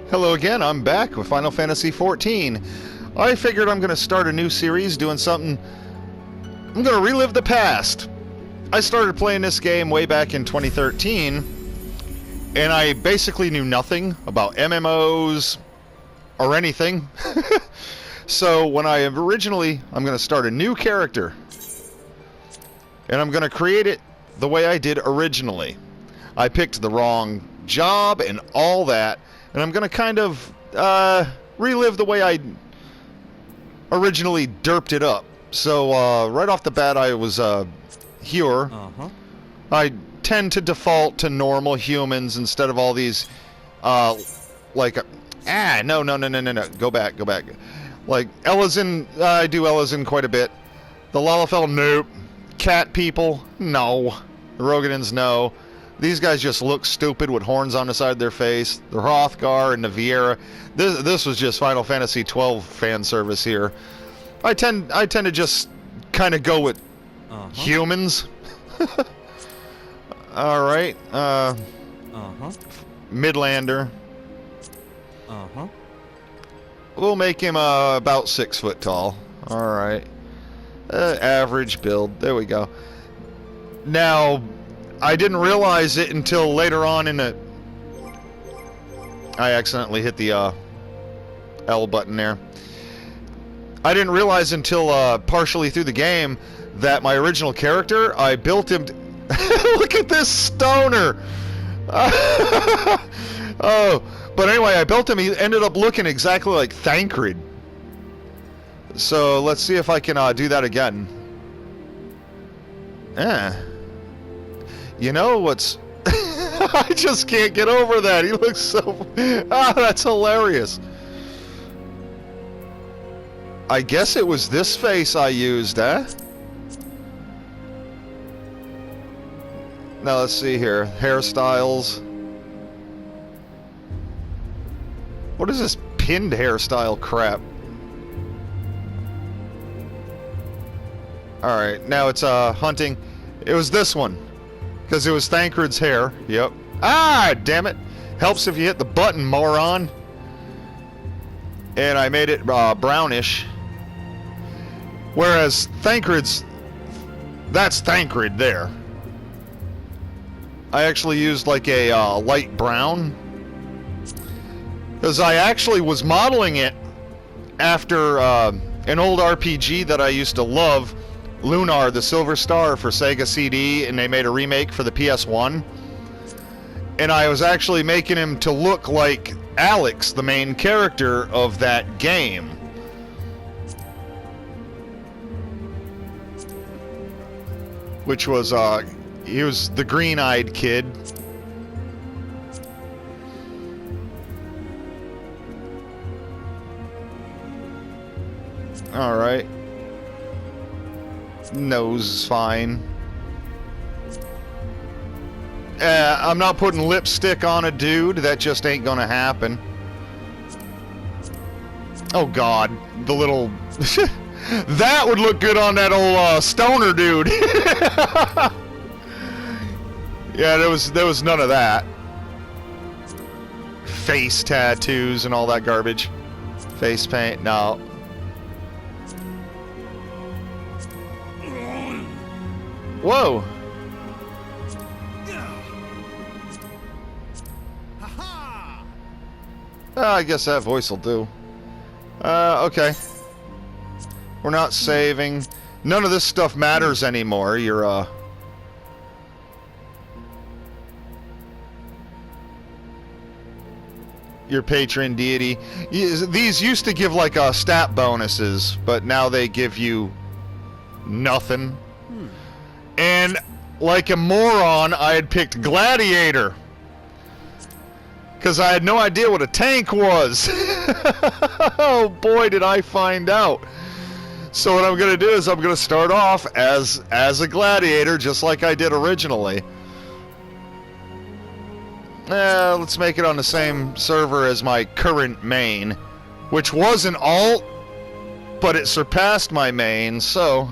Hello again, I'm back with Final Fantasy XIV. I figured I'm going to start a new series doing something. I'm going to relive the past. I started playing this game way back in 2013, and I basically knew nothing about MMOs or anything. So when I'm going to start a new character, and I'm going to create it the way I did originally. I picked the wrong job and all that. And I'm going to kind of relive the way I originally derped it up. So right off the bat, I was here. I tend to default to normal humans instead of all these, no. Go back. Like Ellison, I do Ellison quite a bit. The Lalafell, nope. Cat people, no. The Rogadins, no. These guys just look stupid with horns on the side of their face. The Hrothgar and the Viera. This was just Final Fantasy XII fan service here. I tend to just kind of go with humans. All right. Midlander. We'll make him about 6 foot tall. All right. Average build. There we go. Now, I didn't realize it until later on in the... I accidentally hit the L button there. I didn't realize until partially through the game that my original character, I built him... Look at this stoner! Oh, but anyway, I built him. He ended up looking exactly like Thancred. So let's see if I can do that again. You know what's... I just can't get over that. He looks so... that's hilarious. I guess it was this face I used, eh? Now let's see here. Hairstyles. What is this pinned hairstyle crap? Alright, now it's hunting. It was this one. Because it was Thancred's hair. Yep. Ah, damn it. Helps if you hit the button, moron. And I made it brownish. Whereas Thancred's... That's Thancred there. I actually used like a light brown. Because I actually was modeling it after an old RPG that I used to love. Lunar, the Silver Star for Sega CD, and they made a remake for the PS1. And I was actually making him to look like Alex, the main character of that game. Which was, he was the green-eyed kid. Alright. Nose is fine. I'm not putting lipstick on a dude. That just ain't gonna happen. Oh god, the little... That would look good on that old stoner dude. Yeah, there was none of that. Face tattoos and all that garbage. Face paint, no. Whoa! I guess that voice will do. Okay. We're not saving. None of this stuff matters anymore. Your patron deity. These used to give like stat bonuses, but now they give you nothing. And like a moron, I had picked Gladiator. Because I had no idea what a tank was. Oh boy, did I find out. So what I'm going to do is I'm going to start off as a gladiator, just like I did originally. Let's make it on the same server as my current main, which was an alt, but it surpassed my main, so...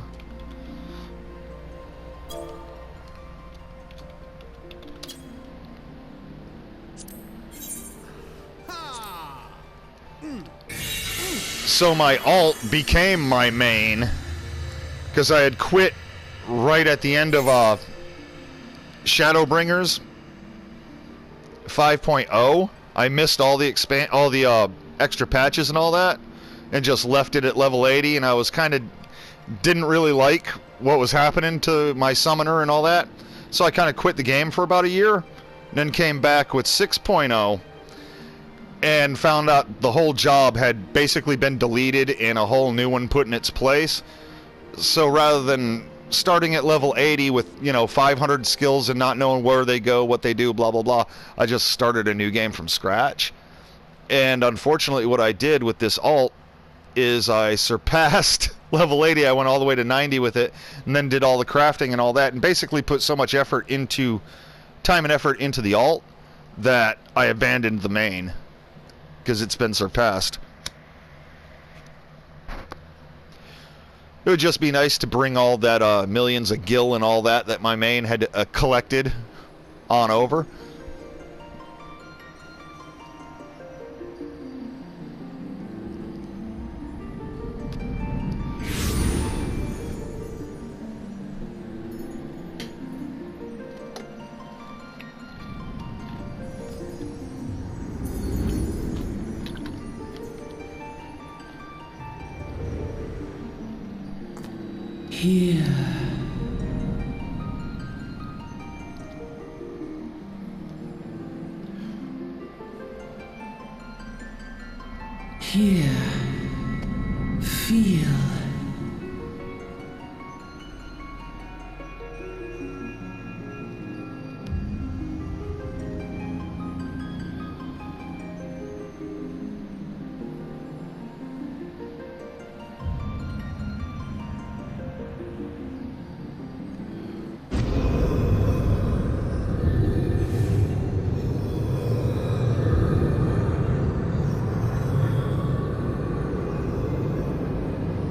So my alt became my main, because I had quit right at the end of Shadowbringers 5.0. I missed all the extra patches and all that, and just left it at level 80, and I was kind of didn't really like what was happening to my summoner and all that, so I kind of quit the game for about a year, and then came back with 6.0. And found out the whole job had basically been deleted and a whole new one put in its place. So rather than starting at level 80 with, 500 skills and not knowing where they go, what they do, blah, blah, blah, I just started a new game from scratch. And unfortunately what I did with this alt is I surpassed level 80. I went all the way to 90 with it, and then did all the crafting and all that, and basically put so much time and effort into the alt that I abandoned the main, because it's been surpassed. It would just be nice to bring all that millions of gil and all that my main had collected on over. Here. Here. Feel.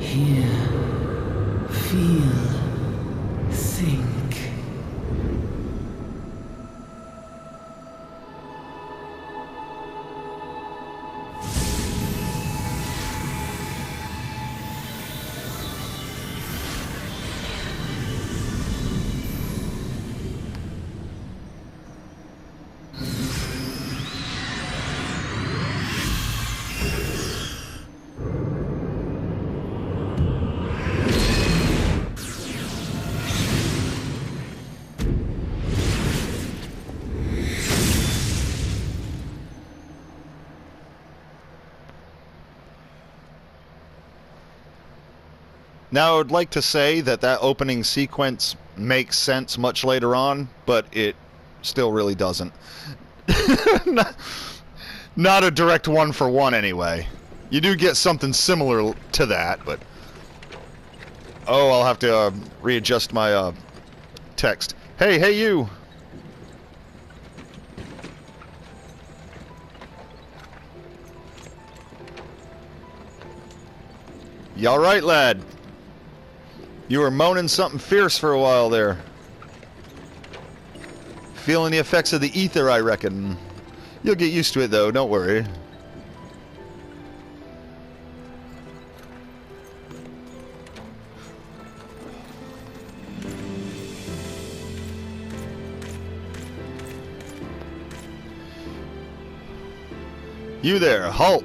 Hear, feel, think. Now, I would like to say that opening sequence makes sense much later on, but it still really doesn't. Not a direct one-for-one, anyway. You do get something similar to that, but... Oh, I'll have to readjust my text. Hey, you! You alright, lad? You were moaning something fierce for a while there. Feeling the effects of the ether, I reckon. You'll get used to it, though, don't worry. You there, halt!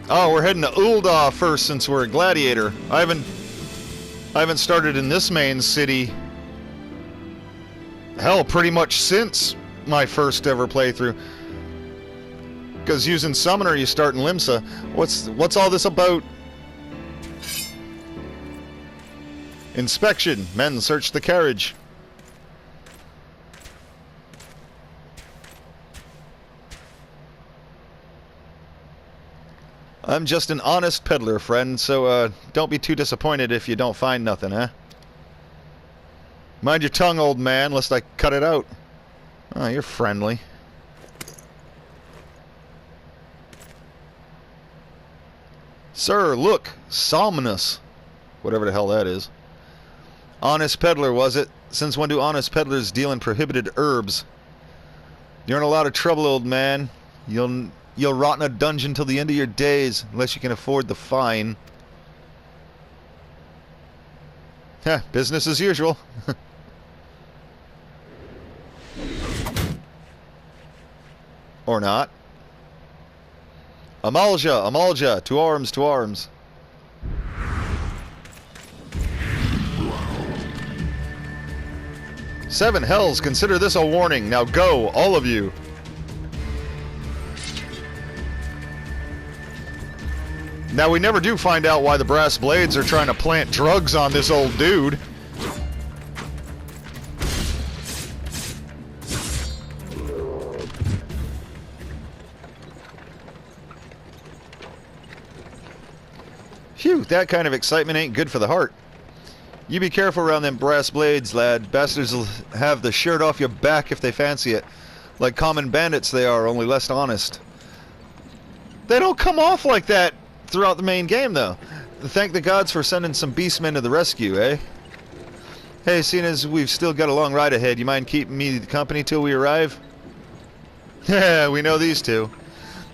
Oh, we're heading to Ul'dah first since we're a gladiator. I haven't started in this main city. Hell, pretty much since my first ever playthrough. Because using Summoner, you start in Limsa. What's all this about? Inspection. Men, search the carriage. I'm just an honest peddler, friend, so don't be too disappointed if you don't find nothing, huh? Mind your tongue, old man, lest I cut it out. Oh, you're friendly. Sir, look, Somnus. Whatever the hell that is. Honest peddler, was it? Since when do honest peddlers deal in prohibited herbs? You're in a lot of trouble, old man. You'll rot in a dungeon till the end of your days, unless you can afford the fine. Heh, business as usual. Or not. Amalja, Amalja, to arms, to arms. Seven hells, consider this a warning. Now go, all of you. Now we never do find out why the brass blades are trying to plant drugs on this old dude. Phew, that kind of excitement ain't good for the heart. You be careful around them brass blades, lad. Bastards will have the shirt off your back if they fancy it. Like common bandits they are, only less honest. They don't come off like that throughout the main game, though. Thank the gods for sending some beastmen to the rescue, eh? Hey, seeing as we've still got a long ride ahead, you mind keeping me company till we arrive? Yeah, we know these two.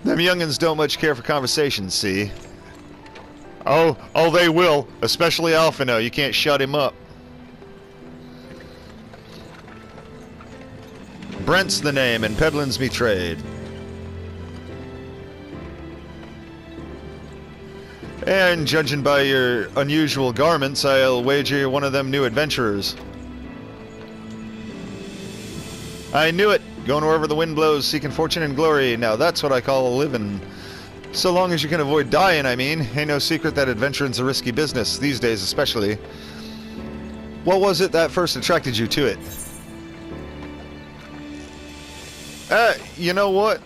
Them young'uns don't much care for conversation, see? Oh, they will. Especially Alphino. You can't shut him up. Brent's the name, and peddling's me trade. And judging by your unusual garments, I'll wager you're one of them new adventurers. I knew it. Going wherever the wind blows, seeking fortune and glory. Now that's what I call a living. So long as you can avoid dying, I mean. Ain't no secret that adventuring's a risky business, these days especially. What was it that first attracted you to it? You know what?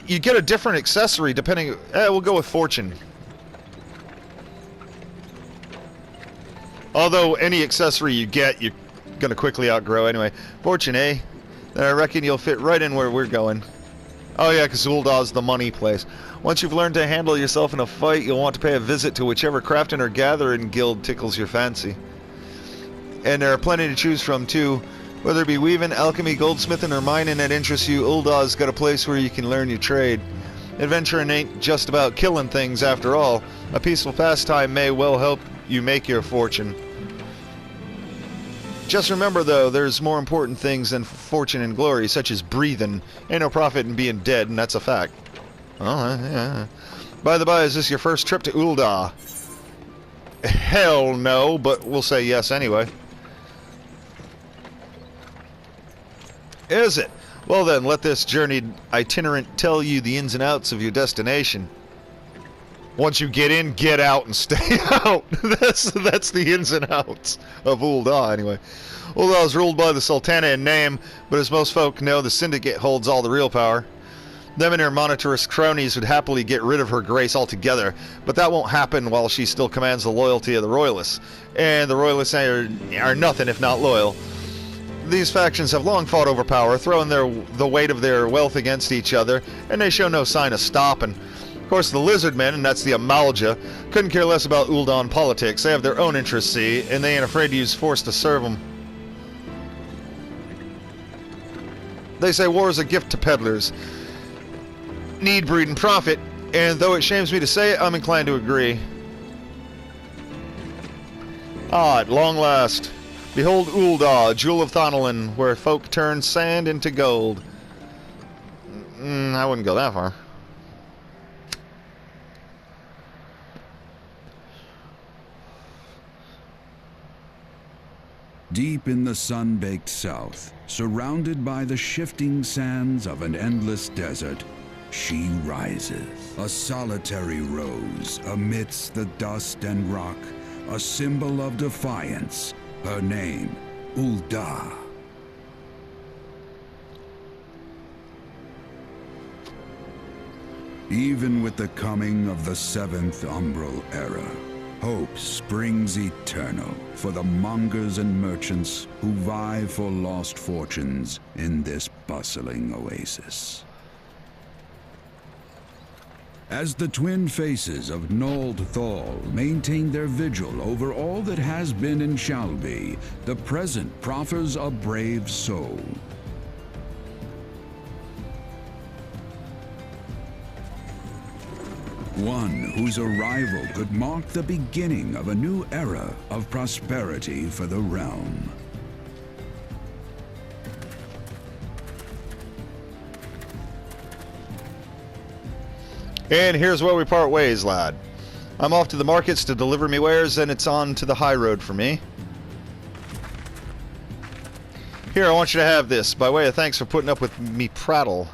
You get a different accessory depending... we'll go with fortune. Although any accessory you get, you're gonna quickly outgrow anyway. Fortune, eh? Then I reckon you'll fit right in where we're going. Oh yeah, because Uldah's the money place. Once you've learned to handle yourself in a fight, you'll want to pay a visit to whichever crafting or gathering guild tickles your fancy. And there are plenty to choose from, too. Whether it be weaving, alchemy, goldsmithing, or mining that interests you, Uldah's got a place where you can learn your trade. Adventuring ain't just about killing things, after all. A peaceful pastime may well help you make your fortune. Just remember, though, there's more important things than fortune and glory, such as breathing. Ain't no profit in being dead, and that's a fact. Oh, yeah. By the by, is this your first trip to Uldah? Hell no, but we'll say yes anyway. Is it? Well then, let this journeyed itinerant tell you the ins and outs of your destination. Once you get in, get out and stay out. That's the ins and outs of Uldah, anyway. Uldah is ruled by the Sultana in name, but as most folk know, the Syndicate holds all the real power. Them and her monetarist cronies would happily get rid of her grace altogether, but that won't happen while she still commands the loyalty of the Royalists. And the Royalists are nothing if not loyal. These factions have long fought over power, throwing the weight of their wealth against each other, and they show no sign of stopping. Of course, the lizard men, and that's the Amalja, couldn't care less about Uldan politics. They have their own interests, see, and they ain't afraid to use force to serve them. They say war is a gift to peddlers. Need, breed, and profit, and though it shames me to say it, I'm inclined to agree. Ah, at long last. Behold Uldah, jewel of Thonolin, where folk turn sand into gold. I wouldn't go that far. Deep in the sun-baked south, surrounded by the shifting sands of an endless desert, she rises. A solitary rose amidst the dust and rock, a symbol of defiance. Her name, Uldah. Even with the coming of the seventh umbral era, hope springs eternal for the mongers and merchants who vie for lost fortunes in this bustling oasis. As the twin faces of Nold Thal maintain their vigil over all that has been and shall be, the present proffers a brave soul. One whose arrival could mark the beginning of a new era of prosperity for the realm. And here's where we part ways, lad. I'm off to the markets to deliver me wares, and it's on to the high road for me. Here, I want you to have this, by way of thanks for putting up with me prattle.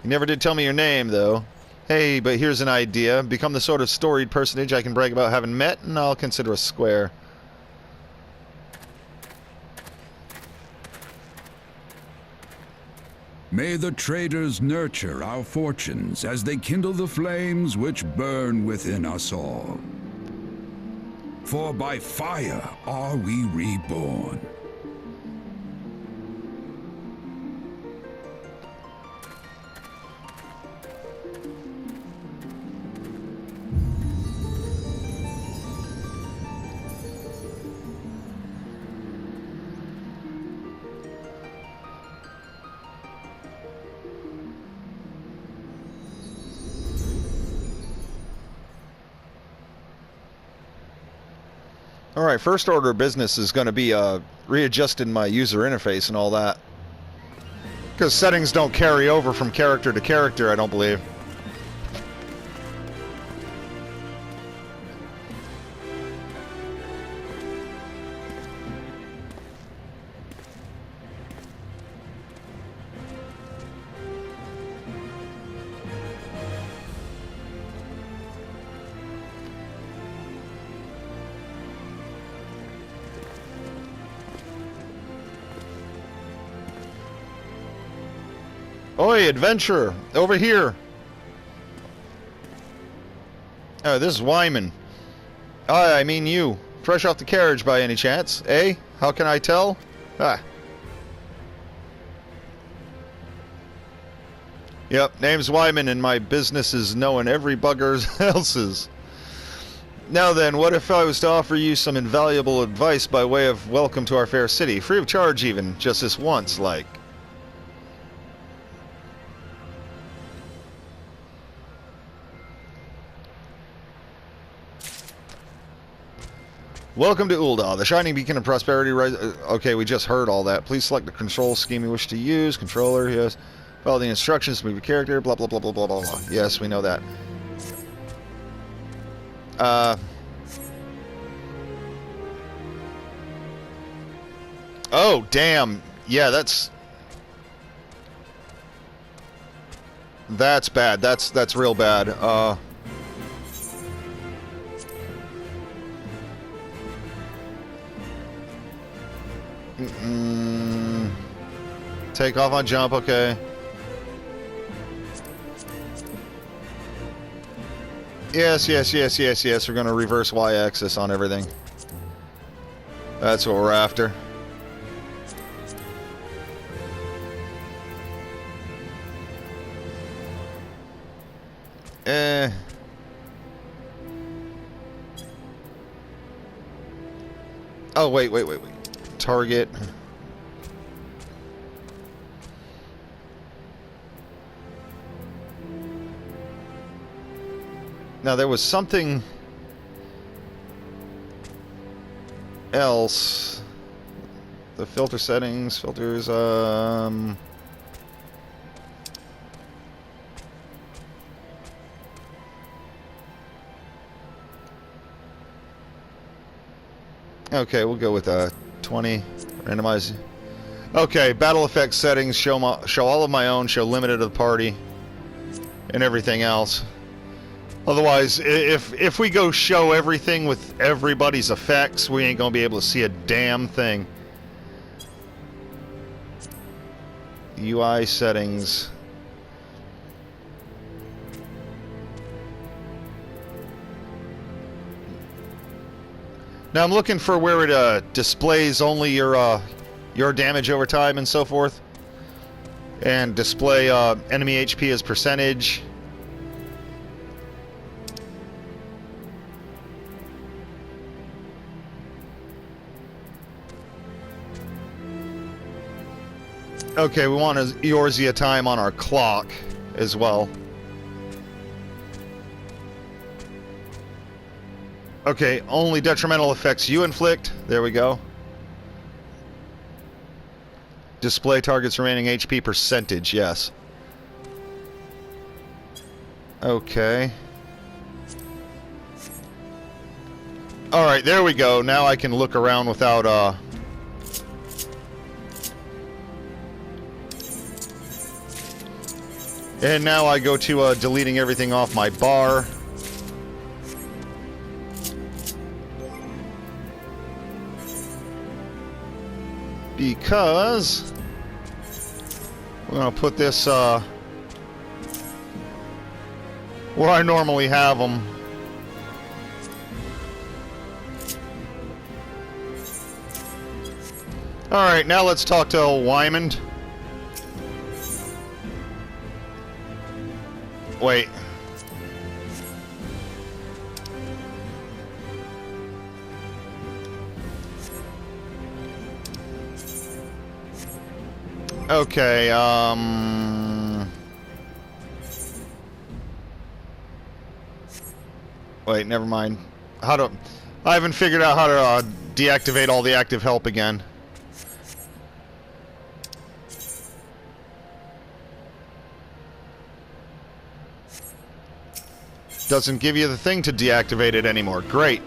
You never did tell me your name, though. Hey, but here's an idea. Become the sort of storied personage I can brag about having met, and I'll consider a square. May the traders nurture our fortunes as they kindle the flames which burn within us all. For by fire are we reborn. Alright, first order of business is going to be readjusting my user interface and all that. Because settings don't carry over from character to character, I don't believe. Oi, adventurer! Over here! Oh, this is Wyman. I mean you. Fresh off the carriage by any chance, eh? How can I tell? Ah. Yep, name's Wyman and my business is knowing every bugger's else's. Now then, what if I was to offer you some invaluable advice by way of welcome to our fair city? Free of charge even, just this once, like. Welcome to Ul'dah, the shining beacon of prosperity. Okay, we just heard all that. Please select the control scheme you wish to use. Controller, yes. Follow the instructions to move your character. Blah, blah, blah, blah, blah, blah, blah. Yes, we know that. Oh, damn. Yeah, that's bad. That's real bad. Take off on jump, okay. Yes, yes, yes, yes, yes. We're going to reverse Y-axis on everything. That's what we're after. Oh, wait. Target. Now, there was something else. The filter settings, filters, okay, we'll go with 20. Randomize. Okay, battle effects settings, show all of my own, show limited to the party, and everything else. Otherwise, if we go show everything with everybody's effects, we ain't gonna be able to see a damn thing. UI settings. Now I'm looking for where it displays only your damage over time and so forth, and display enemy HP as percentage. Okay, we want a Eorzea time on our clock as well. Okay, only detrimental effects you inflict. There we go. Display target's remaining HP percentage, yes. Okay. Alright, there we go. Now I can look around without, And now I go to deleting everything off my bar. Because we're going to put this where I normally have them. Alright, now let's talk to old Wymond. Wait. Okay, wait, never mind. I haven't figured out how to deactivate all the active help again. Doesn't give you the thing to deactivate it anymore. Great.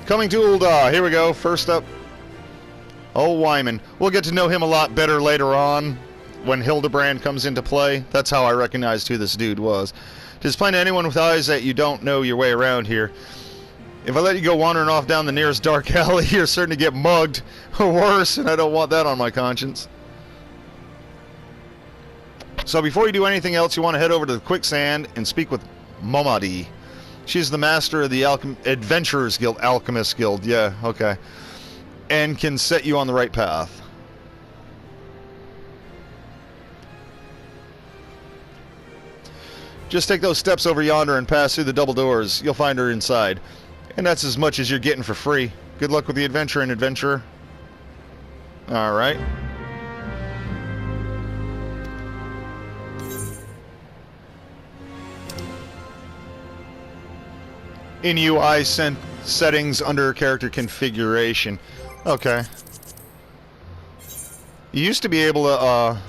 Coming to Ul'dah. Here we go. First up, old Wyman. We'll get to know him a lot better later on when Hildebrand comes into play. That's how I recognized who this dude was. To explain to anyone with eyes that you don't know your way around here, if I let you go wandering off down the nearest dark alley, you're certain to get mugged or worse, and I don't want that on my conscience. So before you do anything else, you want to head over to the Quicksand and speak with Momadi. She's the master of the Adventurers Guild, Alchemist Guild. Yeah, okay. And can set you on the right path. Just take those steps over yonder and pass through the double doors. You'll find her inside. And that's as much as you're getting for free. Good luck with the adventure and adventurer. Alright. In UI settings under character configuration. Okay. You used to be able to,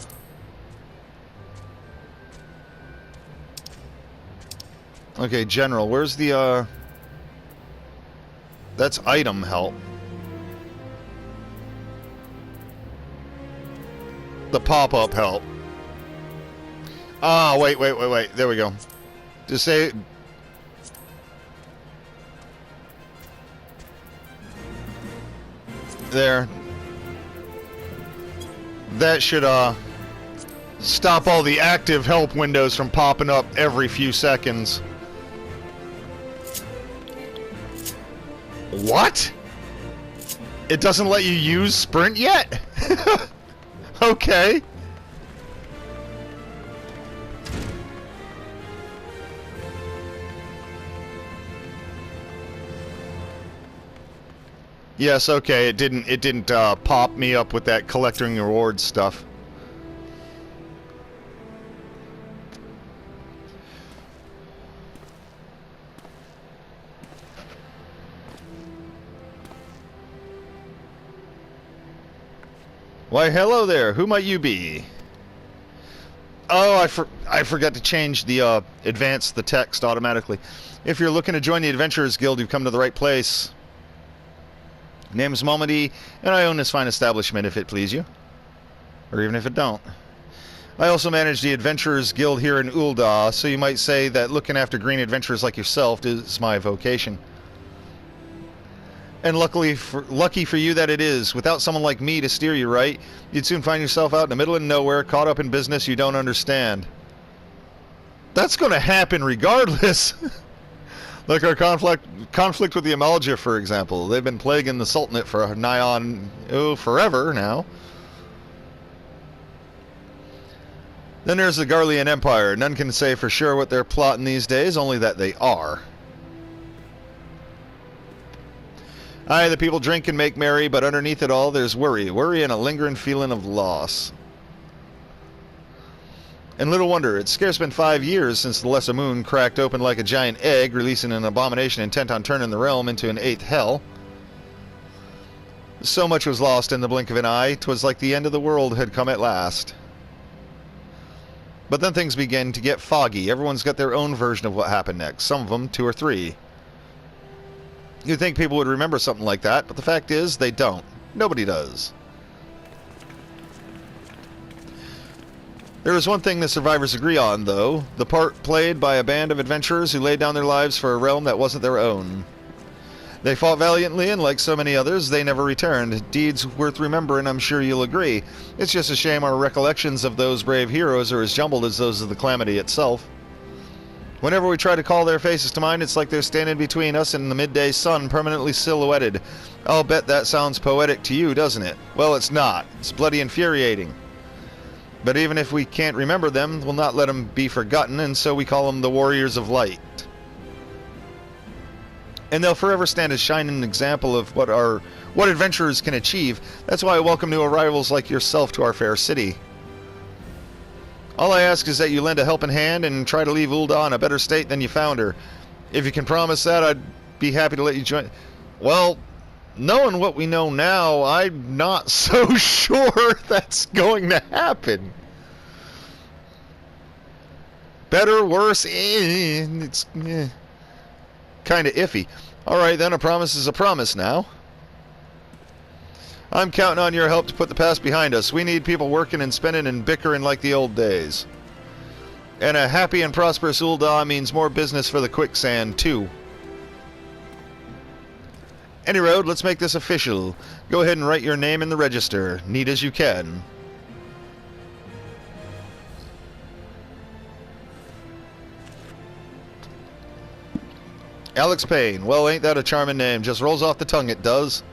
okay, general. Where's the, that's item help. The pop-up help. Ah, wait. There we go. Just say... There. That should stop all the active help windows from popping up every few seconds. What? It doesn't let you use sprint yet? Okay. Yes, okay, it didn't pop me up with that collecting rewards stuff. Why, hello there. Who might you be? Oh, I forgot to change the advance the text automatically. If you're looking to join the Adventurers Guild, you've come to the right place. Name's Momadi, and I own this fine establishment if it please you. Or even if it don't. I also manage the Adventurers Guild here in Ul'dah, so you might say that looking after green adventurers like yourself is my vocation. And lucky for you that it is. Without someone like me to steer you right, you'd soon find yourself out in the middle of nowhere, caught up in business you don't understand. That's going to happen regardless. Like our conflict with the Amalja, for example. They've been plaguing the Sultanate for nigh on, forever now. Then there's the Garlean Empire. None can say for sure what they're plotting these days, only that they are. Aye, the people drink and make merry, but underneath it all there's worry. Worry and a lingering feeling of loss. And little wonder, it's scarce been 5 years since the Lesser Moon cracked open like a giant egg, releasing an abomination intent on turning the realm into an 8th hell. So much was lost in the blink of an eye, 'twas like the end of the world had come at last. But then things began to get foggy. Everyone's got their own version of what happened next, some of them 2 or 3. You'd think people would remember something like that, but the fact is, they don't. Nobody does. There is one thing the survivors agree on, though. The part played by a band of adventurers who laid down their lives for a realm that wasn't their own. They fought valiantly, and like so many others, they never returned. Deeds worth remembering, I'm sure you'll agree. It's just a shame our recollections of those brave heroes are as jumbled as those of the calamity itself. Whenever we try to call their faces to mind, it's like they're standing between us and the midday sun, permanently silhouetted. I'll bet that sounds poetic to you, doesn't it? Well, it's not. It's bloody infuriating. But even if we can't remember them, we'll not let them be forgotten, and so we call them the Warriors of Light. And they'll forever stand as shining example of what adventurers can achieve. That's why I welcome new arrivals like yourself to our fair city. All I ask is that you lend a helping hand and try to leave Ul'dah in a better state than you found her. If you can promise that, I'd be happy to let you join. Well, knowing what we know now, I'm not so sure that's going to happen. Better, worse, it's kind of iffy. Alright then, a promise is a promise now. I'm counting on your help to put the past behind us. We need people working and spending and bickering like the old days. And a happy and prosperous Ul'dah means more business for the quicksand, too. Any road, let's make this official. Go ahead and write your name in the register, neat as you can. Alex Payne. Well, ain't that a charming name? Just rolls off the tongue, it does.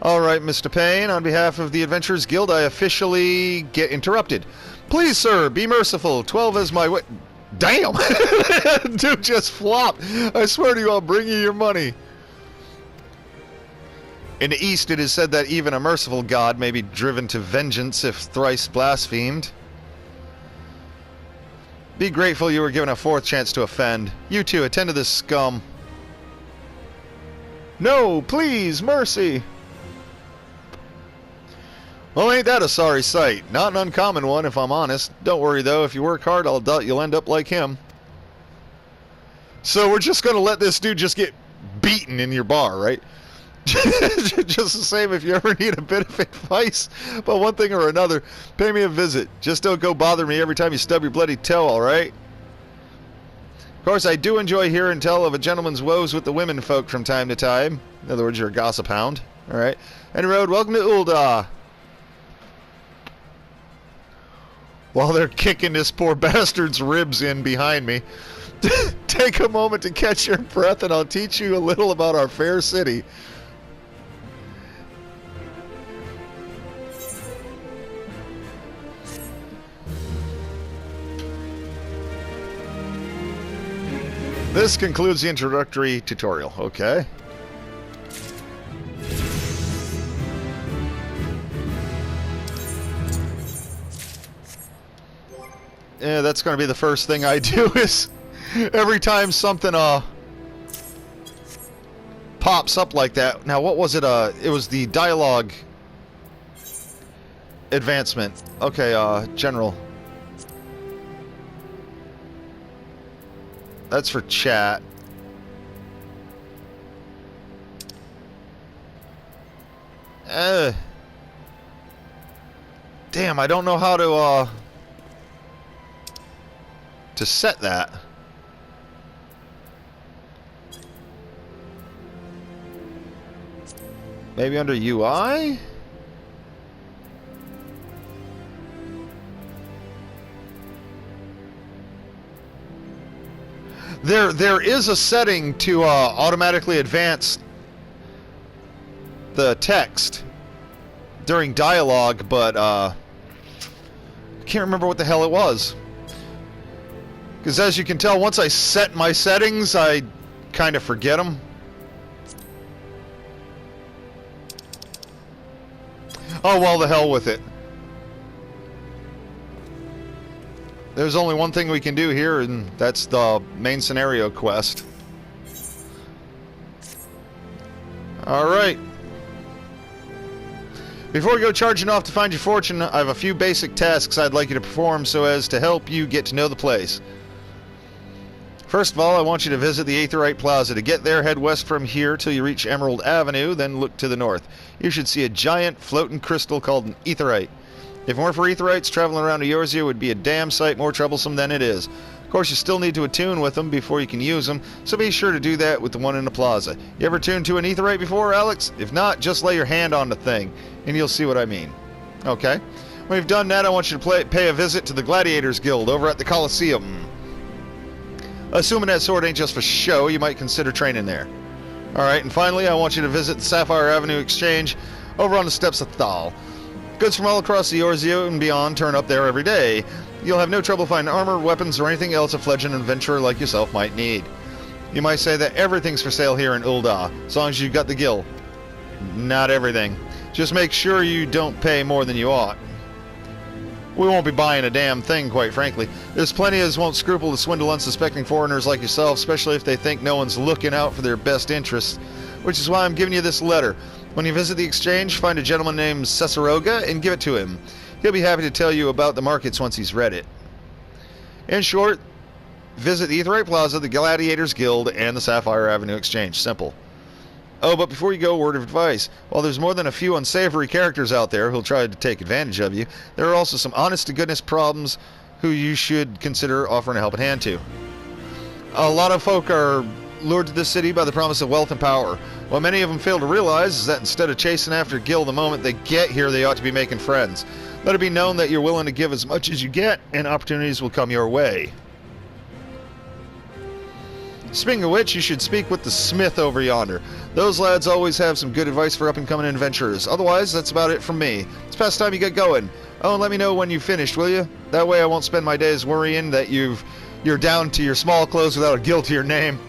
Alright, Mr. Payne, on behalf of the Adventurers Guild, I officially get interrupted. Please, sir, be merciful. 12 is my Damn! Dude just flopped. I swear to you, I'll bring you your money. In the East, it is said that even a merciful god may be driven to vengeance if thrice blasphemed. Be grateful you were given a 4th chance to offend. You too, attend to this scum. No, please, mercy! Well, ain't that a sorry sight? Not an uncommon one, if I'm honest. Don't worry, though. If you work hard, I'll doubt you'll end up like him. So we're just going to let this dude just get beaten in your bar, right? Just the same if you ever need a bit of advice about one thing or another, pay me a visit. Just don't go bother me every time you stub your bloody toe, alright? Of course, I do enjoy hearing tell of a gentleman's woes with the women folk from time to time. In other words, you're a gossip hound. Alright. Any road, welcome to Ul'dah. While they're kicking this poor bastard's ribs in behind me, take a moment to catch your breath and I'll teach you a little about our fair city. This concludes the introductory tutorial. Okay. Yeah, that's going to be the first thing I do is every time something pops up like that. Now, what was it? It was the dialogue advancement. Okay, general. That's for chat. Damn, I don't know how to set that. Maybe under UI? There is a setting to automatically advance the text during dialogue, but I can't remember what the hell it was. Because as you can tell, once I set my settings, I kind of forget them. Oh, well, the hell with it. There's only one thing we can do here, and that's the main scenario quest. Alright. Before we go charging off to find your fortune, I have a few basic tasks I'd like you to perform so as to help you get to know the place. First of all, I want you to visit the Aetherite Plaza. To get there, head west from here till you reach Emerald Avenue, then look to the north. You should see a giant floating crystal called an Aetherite. If it weren't for Aetherites, traveling around Eorzea would be a damn sight more troublesome than it is. Of course, you still need to attune with them before you can use them, so be sure to do that with the one in the plaza. You ever tuned to an Aetherite before, Alex? If not, just lay your hand on the thing, and you'll see what I mean. Okay. When you've done that, I want you to pay a visit to the Gladiators Guild over at the Colosseum. Assuming that sword ain't just for show, you might consider training there. Alright, and finally, I want you to visit the Sapphire Avenue Exchange over on the steps of Thal. Goods from all across the Eorzea and beyond turn up there every day. You'll have no trouble finding armor, weapons, or anything else a fledgling adventurer like yourself might need. You might say that everything's for sale here in Ul'dah, as long as you've got the gil. Not everything. Just make sure you don't pay more than you ought. We won't be buying a damn thing, quite frankly. There's plenty as won't scruple to swindle unsuspecting foreigners like yourself, especially if they think no one's looking out for their best interests, which is why I'm giving you this letter. When you visit the exchange, find a gentleman named Cesaroga and give it to him. He'll be happy to tell you about the markets once he's read it. In short, visit the Aetherite Plaza, the Gladiators Guild, and the Sapphire Avenue Exchange. Simple. Oh, but before you go, a word of advice. While there's more than a few unsavory characters out there who'll try to take advantage of you, there are also some honest-to-goodness problems who you should consider offering a helping hand to. A lot of folk are lured to this city by the promise of wealth and power. What many of them fail to realize is that instead of chasing after gil the moment they get here, they ought to be making friends. Let it be known that you're willing to give as much as you get, and opportunities will come your way. Speaking of which, you should speak with the smith over yonder. Those lads always have some good advice for up-and-coming adventurers. Otherwise, that's about it from me. It's past time you get going. Oh, and let me know when you've finished, will you? That way I won't spend my days worrying that you're down to your small clothes without a gil to your name.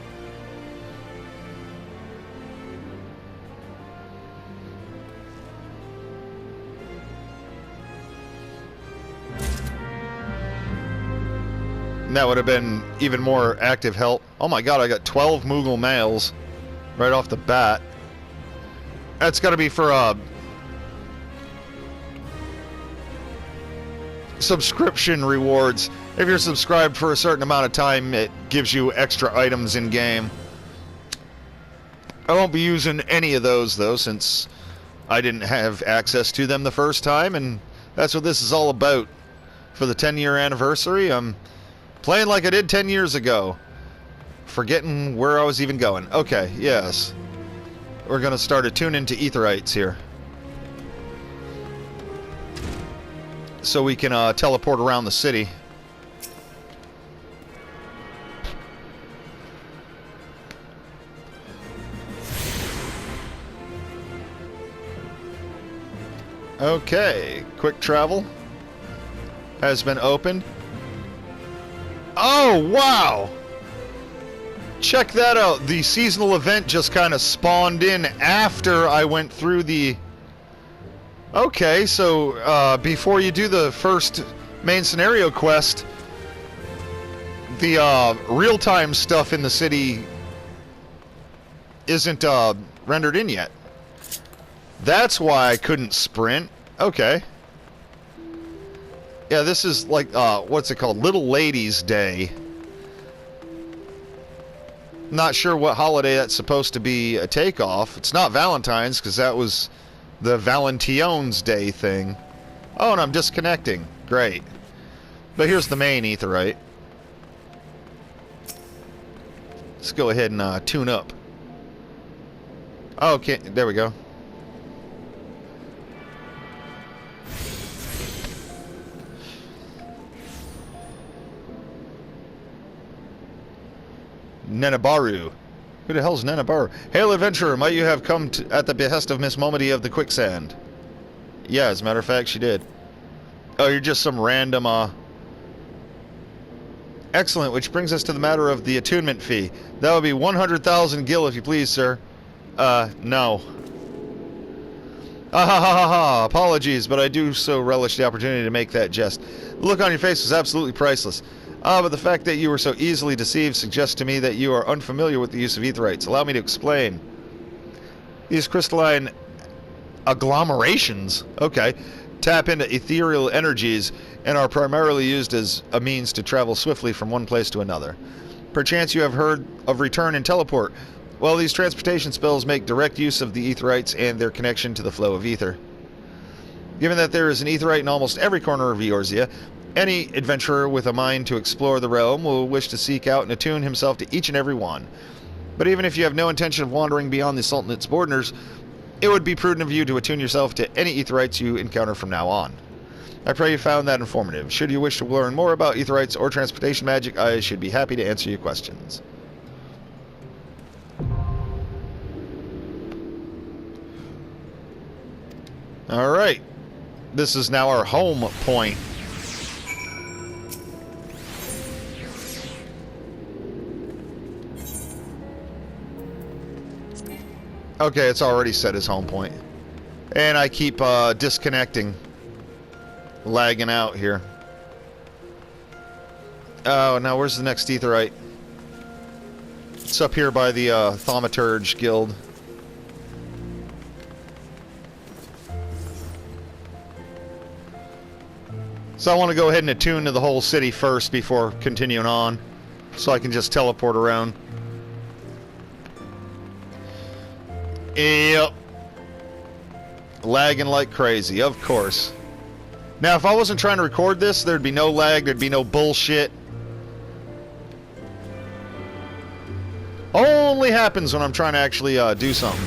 And that would have been even more active help. Oh my god, I got 12 Moogle males right off the bat. That's got to be for subscription rewards. If you're subscribed for a certain amount of time, it gives you extra items in game. I won't be using any of those though, since I didn't have access to them the first time, and that's what this is all about. For the 10-year anniversary, I'm playing like I did 10 years ago. Forgetting where I was even going. Okay, yes. We're going to start attuning to Aetherites here. So we can teleport around the city. Okay, quick travel has been opened. Oh, wow! Check that out. The seasonal event just kind of spawned in after I went through the... Okay, so before you do the first main scenario quest, the real-time stuff in the city isn't rendered in yet. That's why I couldn't sprint. Okay. Yeah, this is like, what's it called? Little Ladies' Day. Not sure what holiday that's supposed to be a takeoff. It's not Valentine's, because that was the Valention's Day thing. Oh, and I'm disconnecting. Great. But here's the main Aetherite. Let's go ahead and tune up. Okay, there we go. Nenabaru. Who the hell's Nenabaru? Hail, adventurer! Might you have come at the behest of Miss Momedy of the Quicksand? Yeah, as a matter of fact, she did. Oh, you're just some random, Excellent, which brings us to the matter of the attunement fee. That would be 100,000 gil, if you please, sir. No. Ah ha ha ha ha! Apologies, but I do so relish the opportunity to make that jest. The look on your face was absolutely priceless. But the fact that you were so easily deceived suggests to me that you are unfamiliar with the use of aetherites. Allow me to explain. These crystalline agglomerations, okay, tap into ethereal energies and are primarily used as a means to travel swiftly from one place to another. Perchance you have heard of return and teleport. Well, these transportation spells make direct use of the aetherites and their connection to the flow of ether. Given that there is an aetherite in almost every corner of Eorzea, any adventurer with a mind to explore the realm will wish to seek out and attune himself to each and every one. But even if you have no intention of wandering beyond the Sultanate's borders, it would be prudent of you to attune yourself to any aetherites you encounter from now on. I pray you found that informative. Should you wish to learn more about aetherites or transportation magic, I should be happy to answer your questions. Alright. This is now our home point. Okay, it's already set as home point. And I keep disconnecting. Lagging out here. Oh, now where's the next aetherite? It's up here by the Thaumaturge Guild. So I want to go ahead and attune to the whole city first before continuing on. So I can just teleport around. Yep. Lagging like crazy, of course. Now, if I wasn't trying to record this, there'd be no lag, there'd be no bullshit. Only happens when I'm trying to actually do something.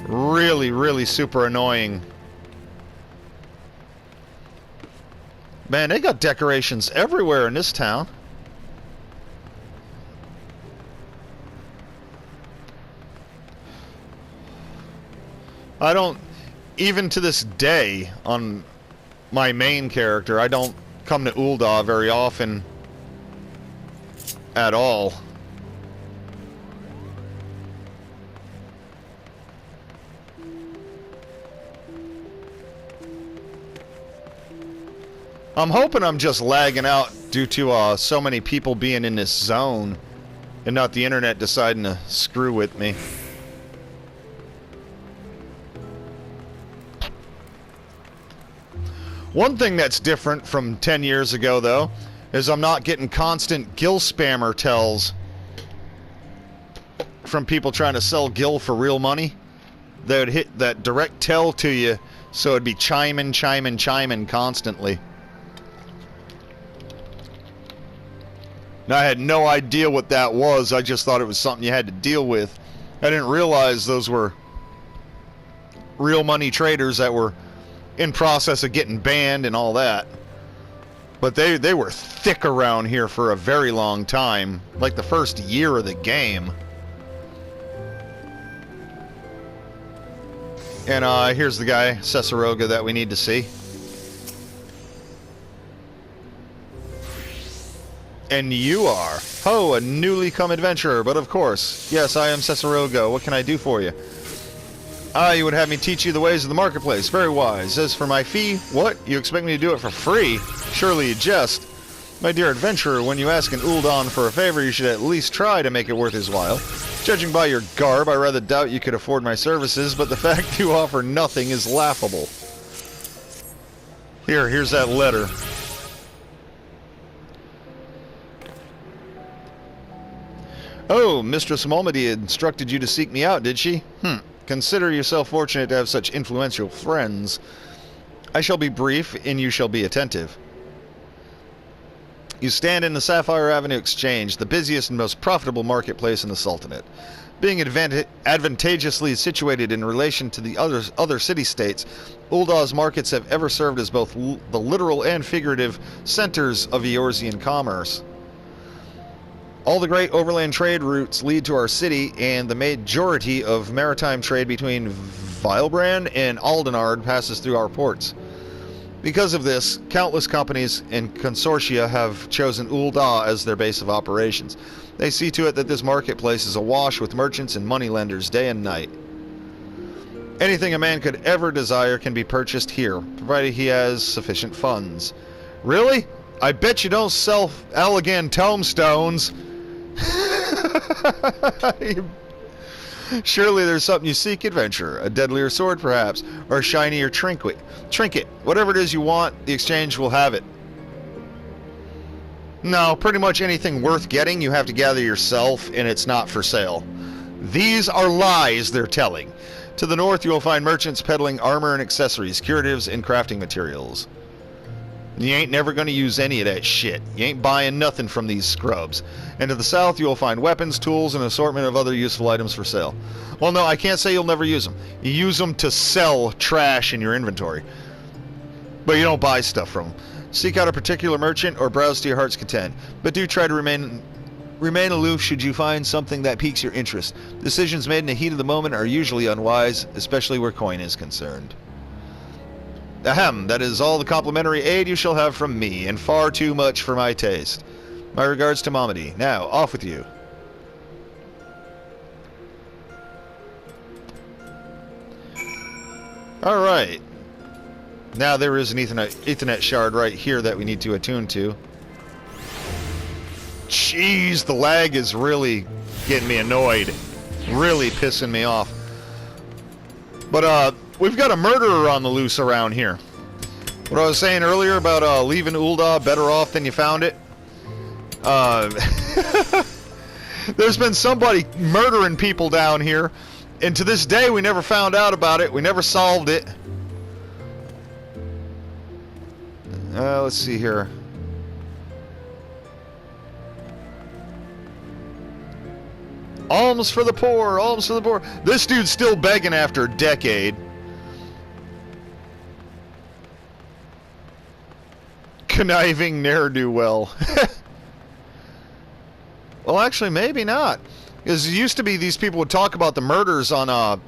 Really, really super annoying. Man, they got decorations everywhere in this town. I don't, even to this day, on my main character, I don't come to Ul'dah very often at all. I'm hoping I'm just lagging out due to so many people being in this zone and not the internet deciding to screw with me. One thing that's different from 10 years ago, though, is I'm not getting constant Gil spammer tells from people trying to sell Gil for real money. They would hit that direct tell to you, so it'd be chiming, chiming, chiming constantly. Now, I had no idea what that was. I just thought it was something you had to deal with. I didn't realize those were real money traders that were in process of getting banned and all that. But they were thick around here for a very long time. Like the first year of the game. And here's the guy, Cesaroga, that we need to see. And you are. Oh, a newly come adventurer, but of course. Yes, I am Cesaroga. What can I do for you? You would have me teach you the ways of the marketplace. Very wise. As for my fee, what? You expect me to do it for free? Surely you jest. My dear adventurer, when you ask an Ul'dah for a favor, you should at least try to make it worth his while. Judging by your garb, I rather doubt you could afford my services, but the fact you offer nothing is laughable. Here's that letter. Oh, Mistress Momedy instructed you to seek me out, did she? Consider yourself fortunate to have such influential friends. I shall be brief, and you shall be attentive. You stand in the Sapphire Avenue Exchange, the busiest and most profitable marketplace in the Sultanate. Being advantageously situated in relation to the other city-states, Uldah's markets have ever served as both the literal and figurative centers of Eorzean commerce. All the great overland trade routes lead to our city, and the majority of maritime trade between Vylbrand and Aldenard passes through our ports. Because of this, countless companies and consortia have chosen Uldah as their base of operations. They see to it that this marketplace is awash with merchants and moneylenders day and night. Anything a man could ever desire can be purchased here, provided he has sufficient funds. Really? I bet you don't sell Allegan tombstones. Surely there's something you seek: adventure, a deadlier sword perhaps, or a shinier trinket. Whatever it is you want, the exchange will have it. No, pretty much anything worth getting you have to gather yourself, and it's not for sale. These are lies they're telling. To the north you will find merchants peddling armor and accessories, curatives, and crafting materials. You ain't never going to use any of that shit. You ain't buying nothing from these scrubs. And to the south, you will find weapons, tools, and an assortment of other useful items for sale. Well, no, I can't say you'll never use them. You use them to sell trash in your inventory. But you don't buy stuff from them. Seek out a particular merchant or browse to your heart's content. But do try to remain aloof should you find something that piques your interest. Decisions made in the heat of the moment are usually unwise, especially where coin is concerned. Ahem, that is all the complimentary aid you shall have from me, and far too much for my taste. My regards to Momedy. Now, off with you. Alright. Now there is an Ethernet shard right here that we need to attune to. Jeez, the lag is really getting me annoyed. Really pissing me off. But, we've got a murderer on the loose around here. What I was saying earlier about leaving Uldah better off than you found it. There's been somebody murdering people down here, and to this day we never found out about it. We never solved it. Let's see here. Alms for the poor, alms for the poor. This dude's still begging after a decade. Conniving ne'er-do-well. Well, actually, maybe not. Because it used to be these people would talk about the murders on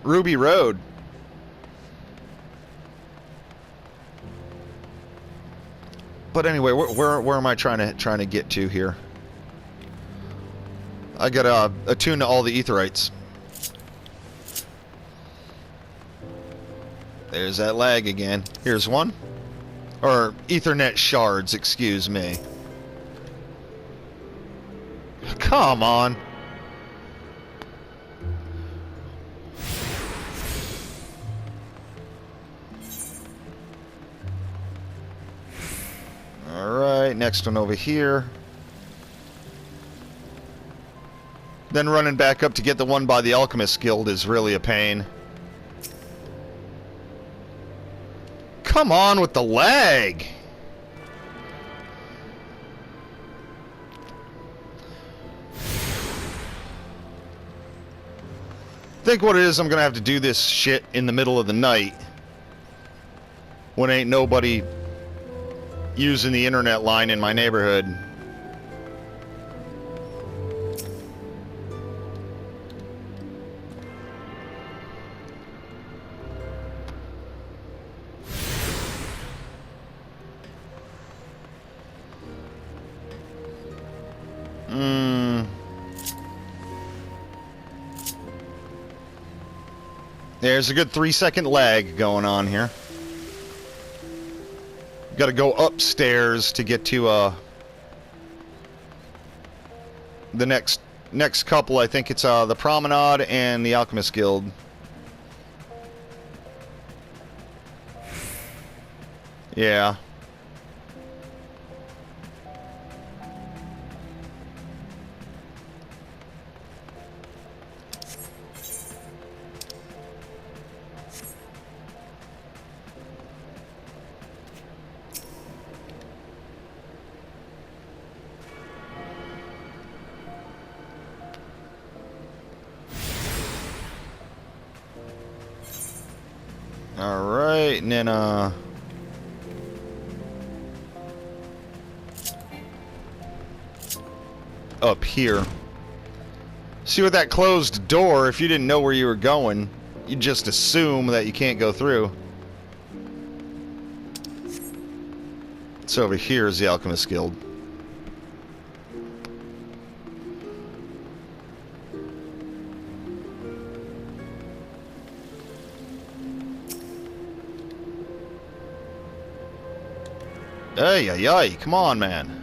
Ruby Road. But anyway, where am I trying to get to here? I gotta attune to all the Aetherites. There's that lag again. Here's one. Or Ethernet shards, excuse me. Come on. Alright, next one over here. Then running back up to get the one by the Alchemist Guild is really a pain. Come on with the lag! I think what it is, I'm gonna have to do this shit in the middle of the night when ain't nobody using the internet line in my neighborhood. There's a good 3-second lag going on here. Got to go upstairs to get to the next couple. I think it's the Promenade and the Alchemist Guild. Yeah. waiting in, up here. See, with that closed door, if you didn't know where you were going, you'd just assume that you can't go through. So over here is the Alchemist Guild. Ay, ay, ay, come on, man.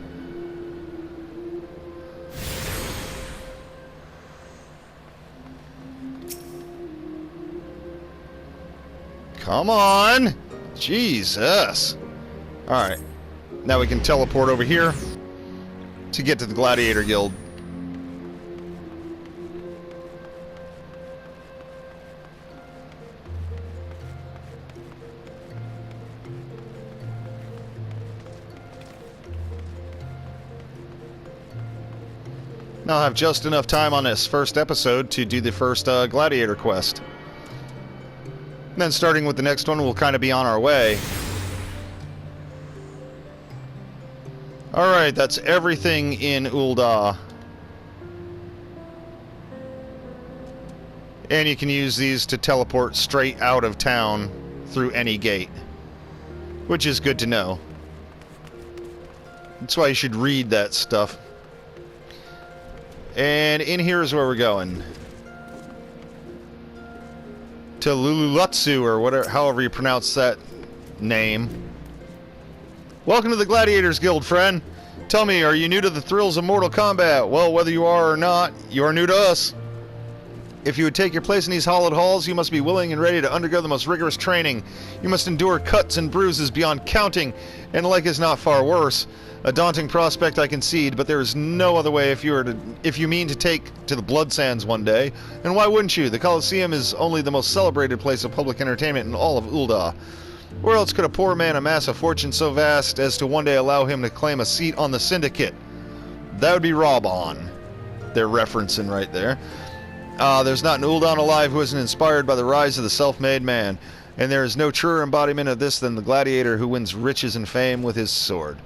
Come on! Jesus! Alright. Now we can teleport over here to get to the Gladiator Guild. Now I'll have just enough time on this first episode to do the first Gladiator quest. And then starting with the next one, we'll kind of be on our way. Alright, that's everything in Ul'dah. And you can use these to teleport straight out of town through any gate. Which is good to know. That's why you should read that stuff. And in here is where we're going. To Lululutsu, or whatever, however you pronounce that name. Welcome to the Gladiators Guild, friend. Tell me, are you new to the thrills of Mortal Kombat? Well, whether you are or not, you are new to us. If you would take your place in these hallowed halls, you must be willing and ready to undergo the most rigorous training. You must endure cuts and bruises beyond counting, and like is not far worse. A daunting prospect, I concede, but there is no other way if you mean to take to the Blood Sands one day. And why wouldn't you? The Colosseum is only the most celebrated place of public entertainment in all of Ul'dah. Where else could a poor man amass a fortune so vast as to one day allow him to claim a seat on the Syndicate? That would be Raubon. They're referencing right there. There's not an Ul'dan alive who isn't inspired by the rise of the self-made man. And there is no truer embodiment of this than the gladiator who wins riches and fame with his sword.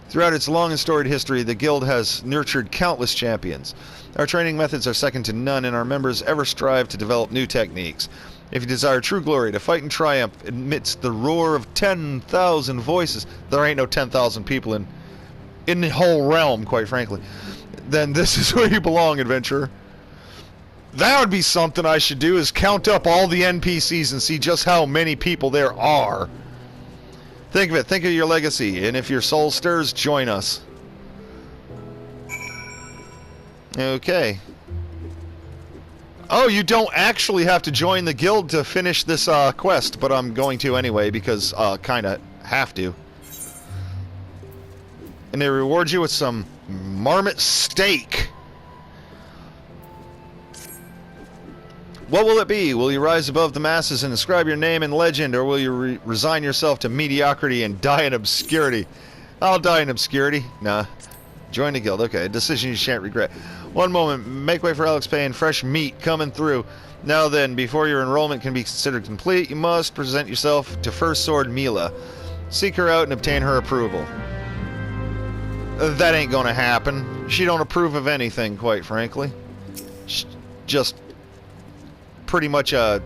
Throughout its long and storied history, the Guild has nurtured countless champions. Our training methods are second to none, and our members ever strive to develop new techniques. If you desire true glory, to fight in triumph amidst the roar of 10,000 voices, there ain't no 10,000 people in the whole realm, quite frankly, then this is where you belong, adventurer. That would be something I should do, is count up all the NPCs and see just how many people there are. Think of it. Think of your legacy. And if your soul stirs, join us. Okay. Oh, you don't actually have to join the guild to finish this quest, but I'm going to anyway because kind of have to. And they reward you with some marmot steak. What will it be? Will you rise above the masses and inscribe your name in legend, or will you resign yourself to mediocrity and die in obscurity? I'll die in obscurity. Nah. Join the guild. Okay, a decision you shan't regret. One moment. Make way for Alex Payne. Fresh meat coming through. Now then, before your enrollment can be considered complete, you must present yourself to First Sword Mila. Seek her out and obtain her approval. That ain't gonna happen. She don't approve of anything, quite frankly. She's just pretty much a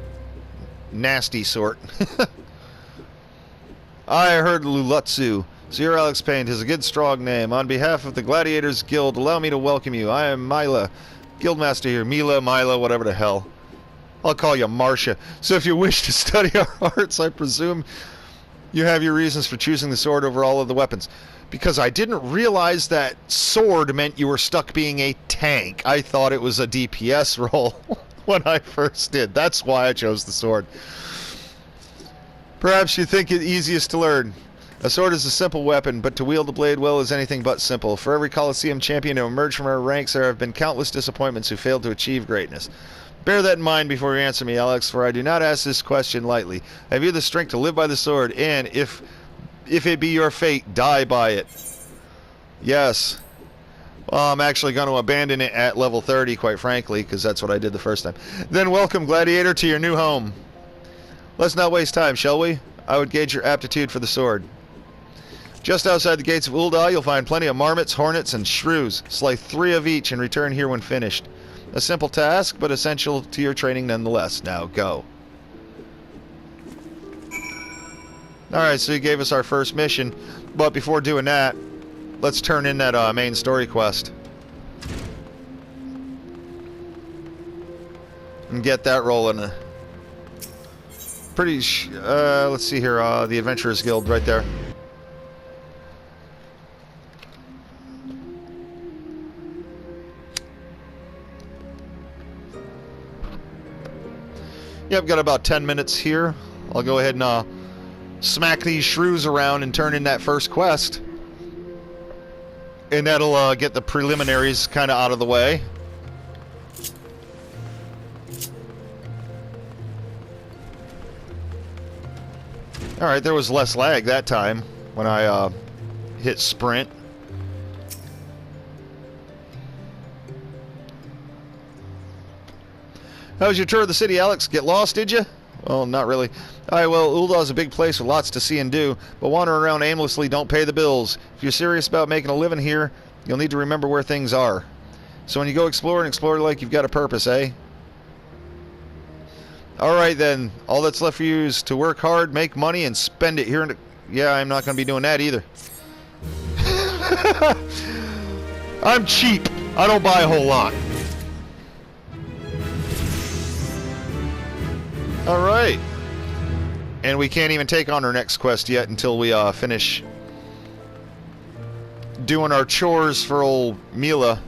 nasty sort. I heard Lulutsu. Sir Alex Payne is a good, strong name. On behalf of the Gladiators Guild, allow me to welcome you. I am Mila, Guildmaster here. Mila, whatever the hell. I'll call you Marcia. So if you wish to study our arts, I presume you have your reasons for choosing the sword over all of the weapons. Because I didn't realize that sword meant you were stuck being a tank. I thought it was a DPS role when I first did. That's why I chose the sword. Perhaps you think it easiest to learn. A sword is a simple weapon, but to wield the blade well is anything but simple. For every Colosseum champion to emerge from our ranks, there have been countless disappointments who failed to achieve greatness. Bear that in mind before you answer me, Alex, for I do not ask this question lightly. Have you the strength to live by the sword, and if it be your fate, die by it? Yes. Well, I'm actually going to abandon it at level 30, quite frankly, because that's what I did the first time. Then welcome, Gladiator, to your new home. Let's not waste time, shall we? I would gauge your aptitude for the sword. Just outside the gates of Ul'dah, you'll find plenty of marmots, hornets, and shrews. Slay 3 of each and return here when finished. A simple task, but essential to your training nonetheless. Now, go. Alright, so he gave us our first mission. But before doing that, let's turn in that main story quest. And get that rolling. Let's see here, the Adventurers Guild right there. Yep, got about 10 minutes here. I'll go ahead and smack these shrews around and turn in that first quest. And that'll get the preliminaries kind of out of the way. Alright, there was less lag that time when I hit sprint. How was your tour of the city, Alex? Get lost, did you? Well, not really. Alright, well, Uldah's a big place with lots to see and do, but wandering around aimlessly don't pay the bills. If you're serious about making a living here, you'll need to remember where things are. So when you go explore like you've got a purpose, eh? Alright then, all that's left for you is to work hard, make money, and spend it here in the... Yeah, I'm not going to be doing that either. I'm cheap. I don't buy a whole lot. Alright. And we can't even take on our next quest yet until we finish doing our chores for old Mila.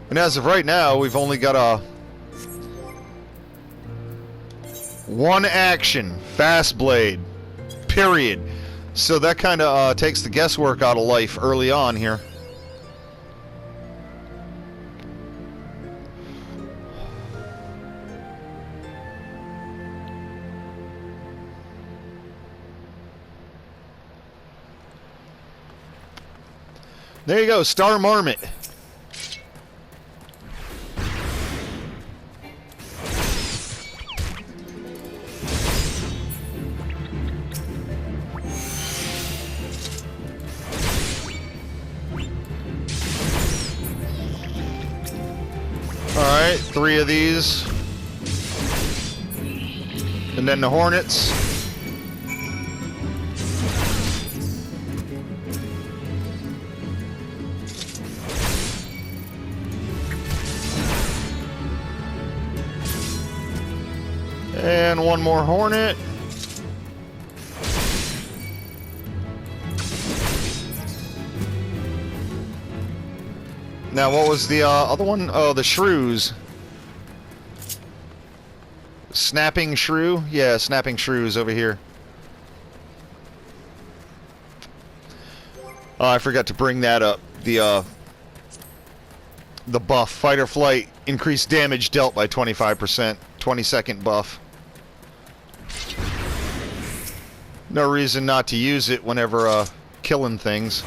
And as of right now, we've only got one action, Fast Blade, period. So that kind of takes the guesswork out of life early on here. There you go, Star Marmot. Alright, 3 of these. And then the Hornets. And one more Hornet. Now, what was the other one? Oh, the shrews. Snapping shrew? Yeah, snapping shrews over here. Oh, I forgot to bring that up. The buff, fight or flight, increased damage dealt by 25%. 20-second buff. No reason not to use it whenever killing things.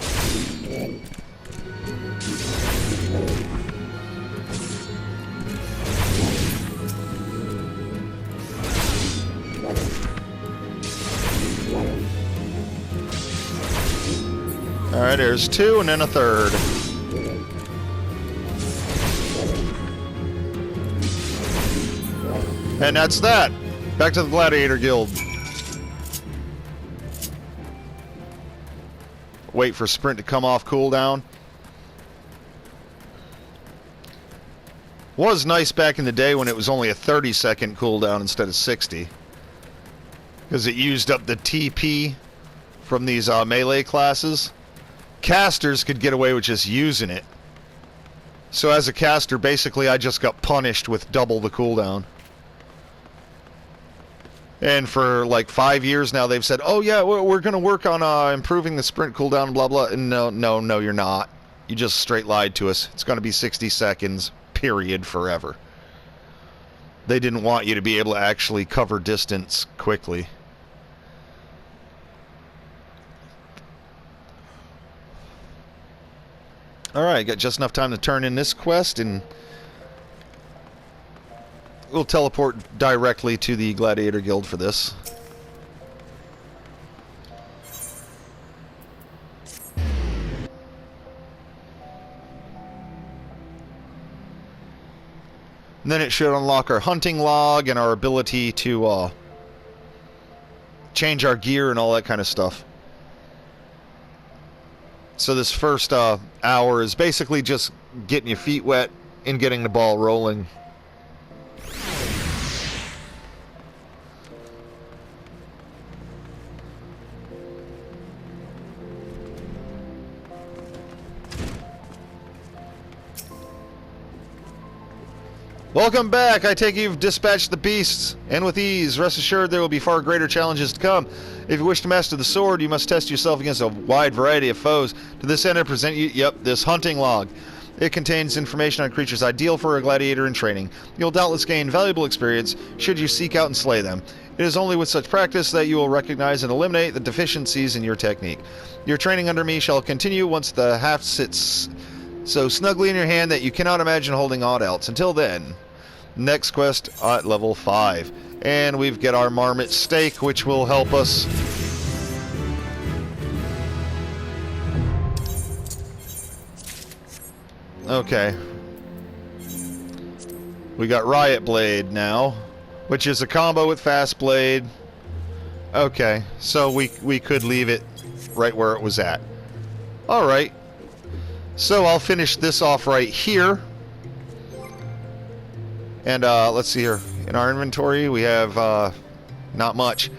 Alright, there's 2 and then a 3rd. And that's that. Back to the Gladiator Guild. Wait for sprint to come off cooldown. Was nice back in the day when it was only a 30-second cooldown instead of 60. Because it used up the TP from these melee classes. Casters could get away with just using it. So as a caster, basically I just got punished with double the cooldown. And for like 5 years now, they've said, "Oh yeah, we're going to work on improving the sprint cooldown, blah blah." And no, you're not. You just straight lied to us. It's going to be 60 seconds, period, forever. They didn't want you to be able to actually cover distance quickly. Alright, got just enough time to turn in this quest, and we'll teleport directly to the Gladiator Guild for this. And then it should unlock our hunting log and our ability to change our gear and all that kind of stuff. So this first hour is basically just getting your feet wet and getting the ball rolling. Welcome back. I take it you've dispatched the beasts, and with ease. Rest assured there will be far greater challenges to come. If you wish to master the sword, you must test yourself against a wide variety of foes. To this end, I present you, this hunting log. It contains information on creatures ideal for a gladiator in training. You'll doubtless gain valuable experience should you seek out and slay them. It is only with such practice that you will recognize and eliminate the deficiencies in your technique. Your training under me shall continue once the haft sits so snugly in your hand that you cannot imagine holding aught else. Until then, next quest at level 5. And we've got our marmot steak, which will help us. Okay. We got Riot Blade now, which is a combo with Fast Blade. Okay, so we could leave it right where it was at. Alright. So I'll finish this off right here. And let's see here. In our inventory, we have not much.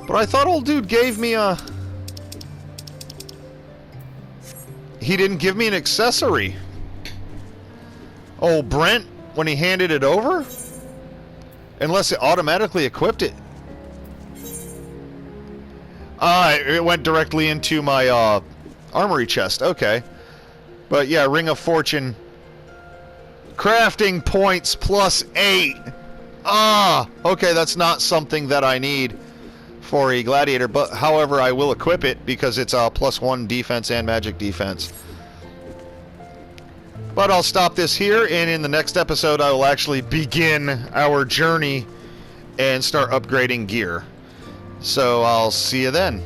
But I thought old dude gave me a... He didn't give me an accessory. Oh, Brent, when he handed it over? Unless it automatically equipped it. It went directly into my armory chest. Okay. But yeah, Ring of Fortune... Crafting points +8. Okay, that's not something that I need for a gladiator, but however, I will equip it because it's +1 defense and magic defense. But I'll stop this here, and in the next episode, I will actually begin our journey and start upgrading gear. So I'll see you then.